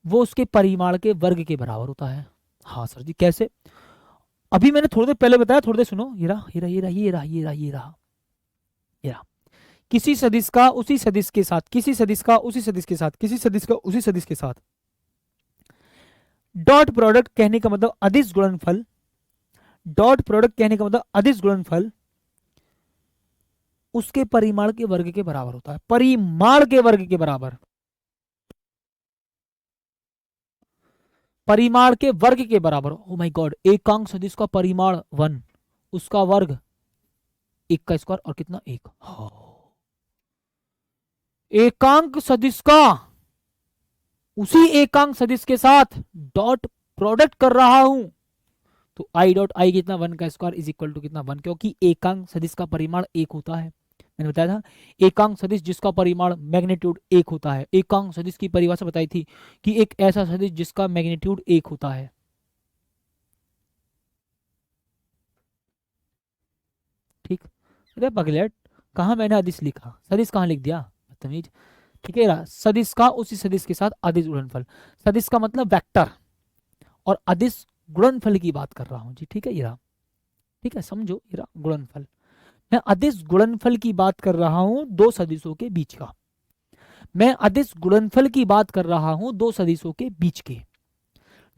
वो उसके परिमाण के वर्ग के बराबर होता है। हाँ सर जी कैसे? अभी मैंने थोड़ी देर पहले बताया, थोड़ी देर सुनो, ये रहा ये रहा ये रहा ये रहा ये रहा ये रहा ये रहा। किसी सदिश का उसी सदिश के साथ, किसी सदिश का उसी सदिश के साथ, किसी सदिश का उसी सदिश के साथ डॉट प्रोडक्ट कहने का मतलब अदिश गुणनफल, डॉट प्रोडक्ट कहने का मतलब अदिश गुणनफल उसके परिमाण के वर्ग के बराबर होता है, परिमाण के वर्ग के बराबर, परिमाण के वर्ग के बराबर। ओ माय गॉड, एकांक सदिश का परिमाण 1, उसका वर्ग 1 का स्क्वायर और कितना 1। एकांक सदिश का उसी एकांक सदिश के साथ डॉट प्रोडक्ट कर रहा हूं तो आई डॉट आई कितना 1 का स्क्वायर इज इक्वल टू कितना 1, क्योंकि एकांक सदिश का परिमाण 1 होता है। मैंने बताया था एकांक सदिश जिसका परिमाण मैग्नीट्यूड 1 होता है। एकांक सदिश की परिभाषा बताई थी कि एक ऐसा सदिश जिसका मैग्नीट्यूड 1 होता है। ठीक, अरे पगलेट, कहा मैंने अदिश लिखा, सदिश कहाँ लिख दिया, बदतमीज। ठीक है, सदिश का उसी सदिश के साथ अदिश गुणनफल, सदिश का मतलब वेक्टर और अदिश गुणनफल की बात कर रहा हूं जी। ठीक है, ये ठीक है, समझो, ये गुणनफल, मैं अदिश गुणनफल की बात कर रहा हूं दो सदिशों के बीच का, मैं अदिश गुणनफल की बात कर रहा हूं दो सदिशों के बीच के,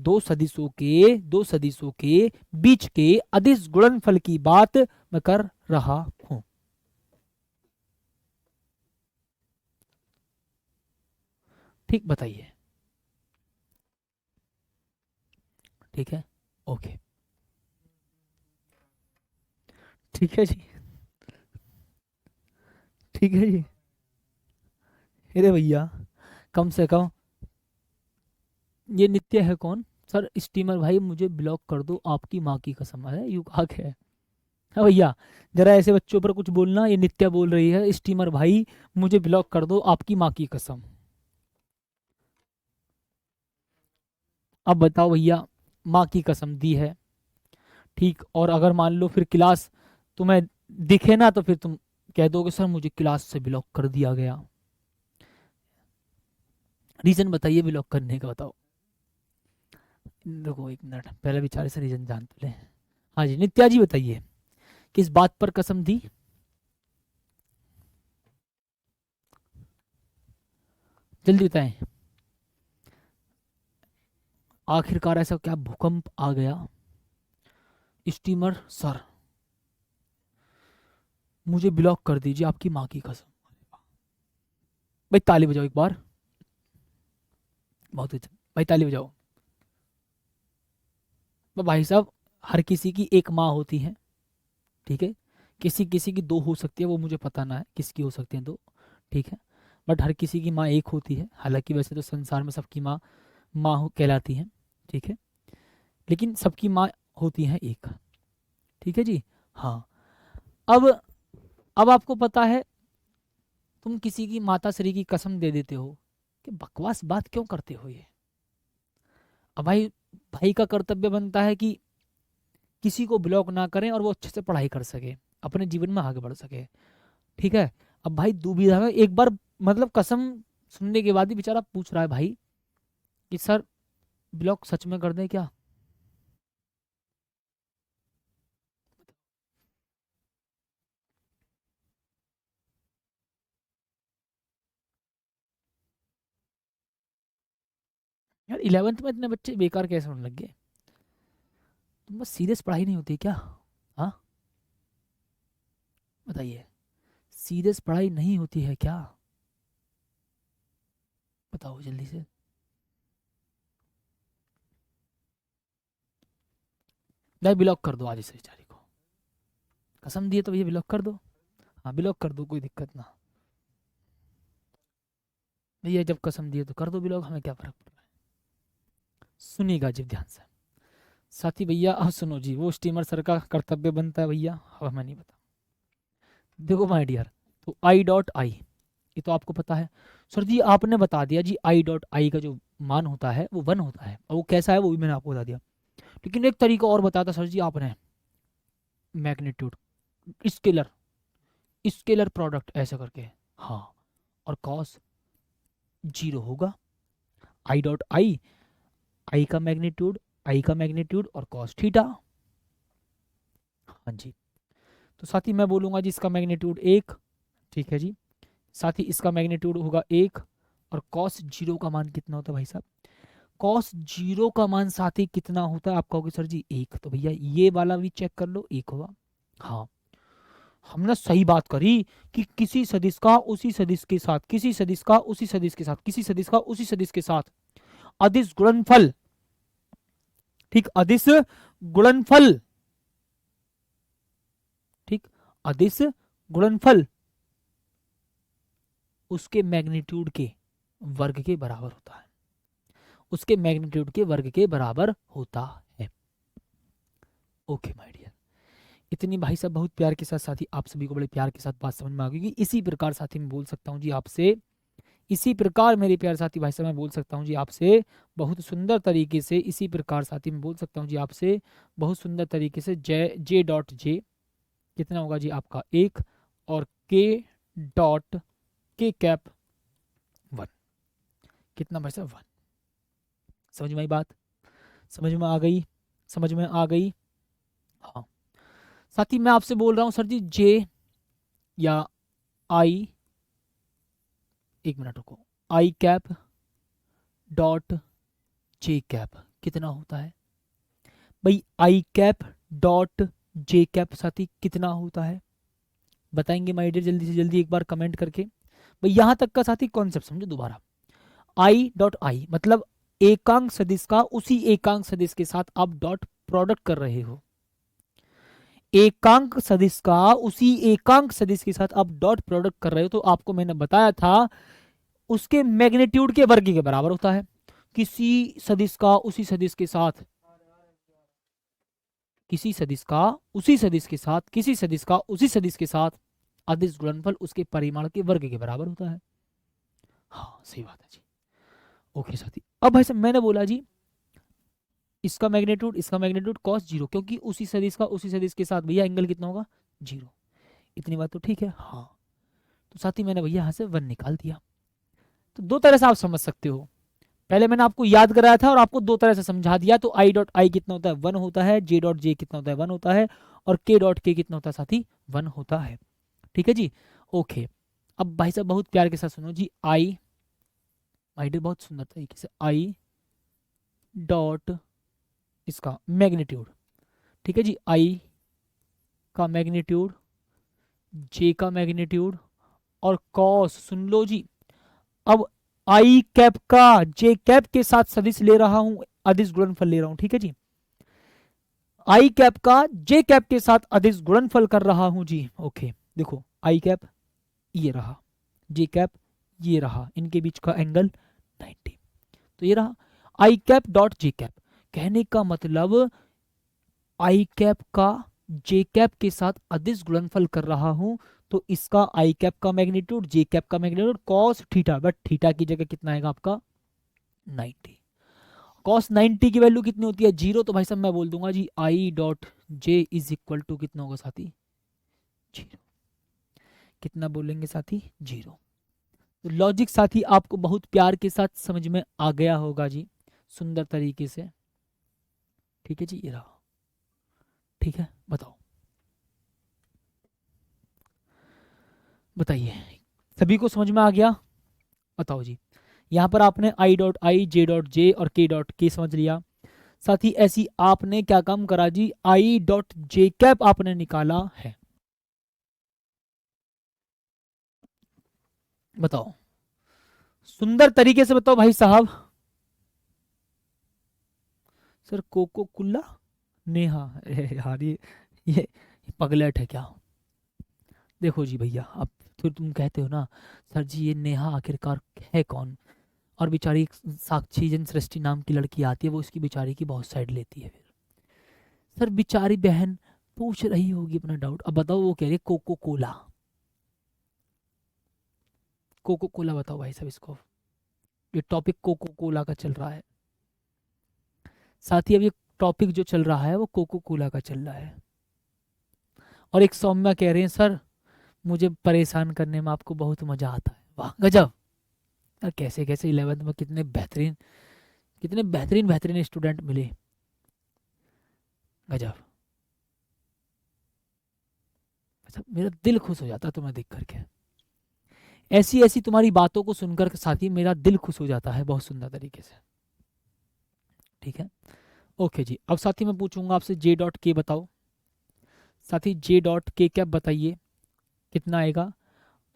दो सदिशों के बीच के अदिश गुणनफल की बात मैं कर रहा हूं। ठीक, बताइए। ठीक है, ओके, ठीक है जी, ठीक है जी। अरे भैया, कम से कम, ये नित्य है कौन? सर स्टीमर भाई मुझे ब्लॉक कर दो, आपकी माँ की कसम है, यू कहा क्या है? हाँ भैया, जरा ऐसे बच्चों पर कुछ बोलना। ये नित्या बोल रही है स्टीमर भाई मुझे ब्लॉक कर दो, आपकी माँ की कसम। अब बताओ भैया, माँ की कसम दी है, ठीक, और अगर मान लो फिर क्लास तुम्हें दिखे ना तो फिर तुम कह दोगे सर मुझे क्लास से ब्लॉक कर दिया गया। रीजन बताइए ब्लॉक करने का, बताओ। देखो एक मिनट, पहले बेचारे से रीजन जान तो ले। हाँ जी नित्या जी बताइए, किस बात पर कसम दी? जल्दी बताएं। आखिरकार ऐसा क्या भूकंप आ गया? स्टीमर सर मुझे ब्लॉक कर दीजिए, आपकी माँ की कसम। भाई ताली बजाओ एक बार, बहुत अच्छा भाई, ताली बजाओ। तो भाई साहब, हर किसी की एक माँ होती है, ठीक है, किसी किसी की दो हो सकती है, वो मुझे पता ना है किसकी हो सकती है दो, ठीक है, बट हर किसी की माँ एक होती है। हालांकि वैसे तो संसार में सबकी माँ कहलाती है, ठीक है, लेकिन सबकी माँ होती है एक, ठीक है जी। हाँ, अब आपको पता है, तुम किसी की माता श्री की कसम दे देते हो, कि बकवास बात क्यों करते हो ये? अब भाई, भाई का कर्तव्य बनता है कि किसी को ब्लॉक ना करें और वो अच्छे से पढ़ाई कर सके, अपने जीवन में आगे बढ़ सके, ठीक है। अब भाई दुविधा में एक बार, मतलब कसम सुनने के बाद ही बेचारा पूछ रहा है भाई कि सर ब्लॉक सच में कर दें क्या? यार 11th में इतने बच्चे बेकार कैसे होने लग गए? तुम बस सीरियस पढ़ाई नहीं होती क्या? हाँ बताइए, सीरियस पढ़ाई नहीं होती है क्या? बताओ जल्दी से। भाई ब्लॉक कर दो आज इस बेचारी को, कसम दिए तो भैया ब्लॉक कर दो। हाँ ब्लॉक कर दो, कोई दिक्कत ना। भैया जब कसम दिए तो कर दो ब्लॉक, हमें क्या फर्क पड़ रहा है। सुनिएगा जी ध्यान से, साथी भैया अब सुनो जी, वो स्टीमर सर का कर्तव्य बनता है भैया, अब हमें नहीं पता। देखो माय डियर, तो आई डॉट आई, ये तो आपको पता है, सर जी आपने बता दिया जी आई डॉट आई का जो मान होता है वो 1 होता है, और वो कैसा है वो भी मैंने आपको बता दिया। लेकिन एक तरीका और बताया था सर जी आपने, मैग्नीट्यूड स्केलर, स्केलर प्रोडक्ट ऐसा करके। हाँ, और कॉस 0 होगा, आई डॉट आई, आई का मैग्नीट्यूड, आई का मैग्नीट्यूड और कॉस थीटा। हाँ जी, तो साथ ही मैं बोलूंगा जी इसका मैग्नीट्यूड 1, ठीक है जी, साथ ही इसका मैग्नीट्यूड होगा 1, और कॉस 0 का मान कितना होता है भाई साहब, कॉस 0 का मान साथ ही कितना होता है, आप कहोगे सर जी 1, तो भैया ये वाला भी चेक कर लो, 1 होगा। हाँ, हमने सही बात करी कि किसी सदिश का उसी सदिश के साथ, किसी सदिश का उसी सदिश के साथ, किसी सदिश का उसी सदिश के साथ अदिश गुणनफल, ठीक, अदिश गुणनफल, ठीक, अदिश गुणनफल उसके मैग्नीट्यूड के वर्ग के बराबर होता है, उसके मैग्नीट्यूड के वर्ग के बराबर होता है। ओके माय डियर, इतनी भाई साहब बहुत प्यार के साथ, साथी आप सभी को बड़े प्यार के साथ बात समझ में आ गई। इसी प्रकार साथी मैं बोल सकता हूँ जी आपसे, इसी प्रकार मेरे प्यार साथी भाई साहब मैं बोल सकता हूँ जी आपसे बहुत सुंदर तरीके से, इसी प्रकार साथी मैं बोल सकता हूँ जी आपसे बहुत सुंदर तरीके से, जे डॉट जे कितना होगा जी आपका 1, और के डॉट के कैप 1, कितना भाई साहब 1। समझ में आई बात, समझ में आ गई, समझ में आ गई। हाँ, साथ ही मैं आपसे बोल रहा हूँ सर जी जे या आई, एक मिनट रुको, आई कैप डॉट जे कैप कितना होता है भाई, आई कैप डॉट जे कैप साथी कितना होता है, बताएंगे माय डियर जल्दी से जल्दी एक बार कमेंट करके। भाई यहां तक का साथी कॉन्सेप्ट समझो दोबारा, आई डॉट आई मतलब एकांक सदिश का उसी एकांक सदिश के साथ आप डॉट प्रोडक्ट कर रहे हो, एकांक सदिश का उसी एकांक सदिश के साथ आप डॉट प्रोडक्ट कर रहे हो, तो आपको मैंने बताया था उसके मैग्नीट्यूड के वर्ग के बराबर होता है। किसी सदिश का उसी सदिश के साथ, किसी सदिश का उसी सदिश के साथ, किसी सदिश का उसी सदिश के साथ अदिश गुणनफल उसके परिमाण के वर्ग के बराबर होता है। हाँ सही बात है जी। ओके साथी, अब भाई साहब मैंने बोला जी इसका मैग्नीट्यूड कॉस 0, क्योंकि उसी सदिश का उसी सदिश के साथ भैया एंगल कितना होगा 0, इतनी बात तो ठीक है। हाँ, तो साथी मैंने भैया यहाँ से 1 निकाल दिया। तो दो तरह से आप समझ सकते हो, पहले मैंने आपको याद कराया था और आपको दो तरह से समझा दिया। तो आई डॉट आई कितना होता है 1 होता है, जे डॉट जे कितना होता है 1 होता है, और के डॉट के कितना होता है साथी 1 होता है। ठीक है जी, ओके। अब भाई साहब बहुत प्यार के साथ सुनो जी, आई माई डियर बहुत सुंदर तरीके से, आई डॉट इसका मैग्नीट्यूड, ठीक है जी, आई का मैग्नीट्यूड, जे का मैग्नीट्यूड, और कॉस सुन लो जी, अब आई कैप का जे कैप के साथ सदिश ले रहा हूं, अदिश गुणनफल ले रहा हूं, ठीक है जी, आई कैप का जे कैप के साथ अदिश गुणनफल कर रहा हूं जी। ओके, देखो आई कैप ये रहा, जे कैप ये रहा, इनके बीच का एंगल 90, तो ये रहा आई कैप डॉट जे कैप। कहने का मतलब आई कैप का जे कैप के साथ अदिश गुणनफल कर रहा हूं, तो इसका आई कैप का मैग्नीट्यूड, जे कैप का magnitude cos theta, but theta की जगह कितना आएगा आपका 90। कॉस 90 की वैल्यू कितनी होती है 0, तो भाई साहब मैं बोल दूंगा जी I dot J is equal to कितना होगा साथी 0, कितना बोलेंगे साथी 0। तो लॉजिक साथी आपको बहुत प्यार के साथ समझ में आ गया होगा जी, सुंदर तरीके से। ठीक है जी, ये रहा, ठीक है, बताओ बताइए, सभी को समझ में आ गया, बताओ जी। यहाँ पर आपने I dot I, J dot J और के डॉट के समझ लिया। साथ ही ऐसी आपने क्या काम करा जी, आई डॉट जे कैप आपने निकाला है, बताओ सुंदर तरीके से बताओ भाई साहब। सर कोको कुल्ला नेहा, यार ये पगलेट है क्या। देखो जी भैया, अब फिर तुम कहते हो ना सर जी ये नेहा आखिरकार है कौन, और बेचारी एक साक्षी जन सृष्टि नाम की लड़की आती है, वो इसकी बेचारी की बहुत साइड लेती है। फिर सर बेचारी बहन पूछ रही होगी अपना डाउट, अब बताओ वो कह रही है कोको कोला, कोको कोला बताओ भाई साहब इसको। ये टॉपिक कोको कोला का चल रहा है साथी, अब ये टॉपिक जो चल रहा है वो कोको कोला का चल रहा है। और एक सौम्या कह रहे हैं सर मुझे परेशान करने में आपको बहुत मजा आता है। वाह गजब यार, कैसे कैसे 11th में कितने बेहतरीन बेहतरीन स्टूडेंट मिले। गजब, अच्छा मेरा दिल खुश हो जाता है तुम्हें देख करके। ऐसी ऐसी तुम्हारी बातों को सुनकर साथी मेरा दिल खुश हो जाता है बहुत सुंदर तरीके से। ठीक है, ओके जी। अब साथी मैं पूछूंगा आपसे जे डॉट के बताओ। साथी जे डॉट के कैप बताइए कितना आएगा,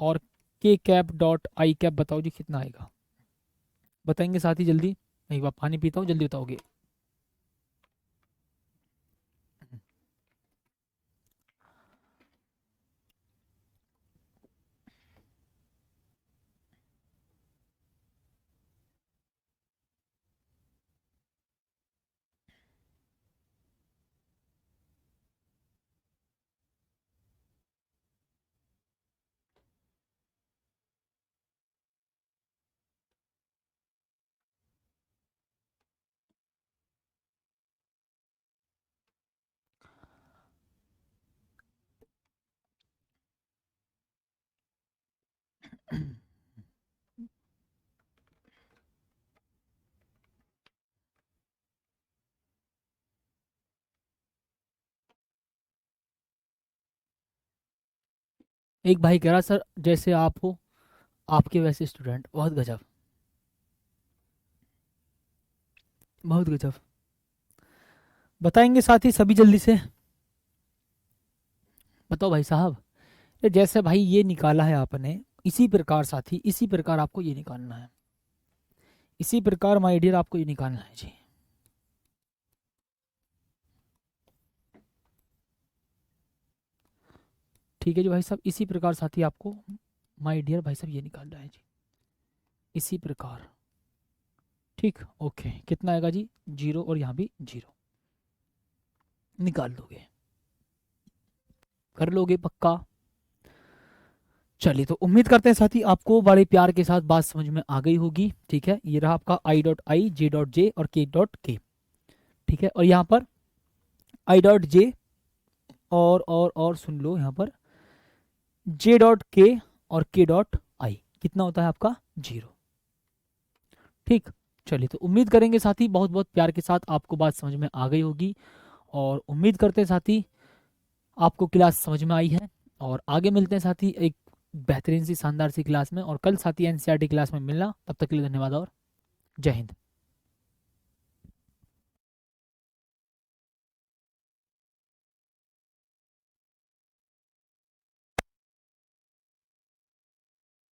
और के कैप डॉट आई कैप बताओ जी कितना आएगा। बताएंगे साथी जल्दी, एक बार पानी पीता हूँ, जल्दी बताओगे। एक भाई कह रहा सर जैसे आप हो आपके वैसे स्टूडेंट। बहुत गजब, बहुत गजब। बताएंगे साथी सभी जल्दी से, बताओ भाई साहब। ये जैसे भाई ये निकाला है आपने, इसी प्रकार साथी इसी प्रकार आपको ये निकालना है, इसी प्रकार माय डियर आपको ये निकालना है जी। ठीक है जी भाई साहब, इसी प्रकार साथी आपको माय डियर भाई साहब ये निकालना है जी, इसी प्रकार। ठीक, ओके। कितना आएगा जी, 0 और यहाँ भी 0। निकाल लोगे, कर लोगे पक्का। चलिए तो उम्मीद करते हैं साथी आपको बड़े प्यार के साथ बात समझ में आ गई होगी। ठीक है, ये रहा आपका I dot I, J dot J और के डॉट के। ठीक है, और यहाँ पर आई डॉट जे और सुन लो यहाँ पर जे डॉट के और के डॉट आई कितना होता है आपका 0। ठीक, चलिए तो उम्मीद करेंगे साथी बहुत बहुत प्यार के साथ आपको बात समझ में आ गई होगी, और उम्मीद करते हैं साथी आपको क्लास समझ में आई है। और आगे मिलते हैं साथी एक बेहतरीन सी शानदार सी क्लास में, और कल साथी एनसीईआरटी क्लास में मिलना। तब तक के लिए धन्यवाद और जय हिंद।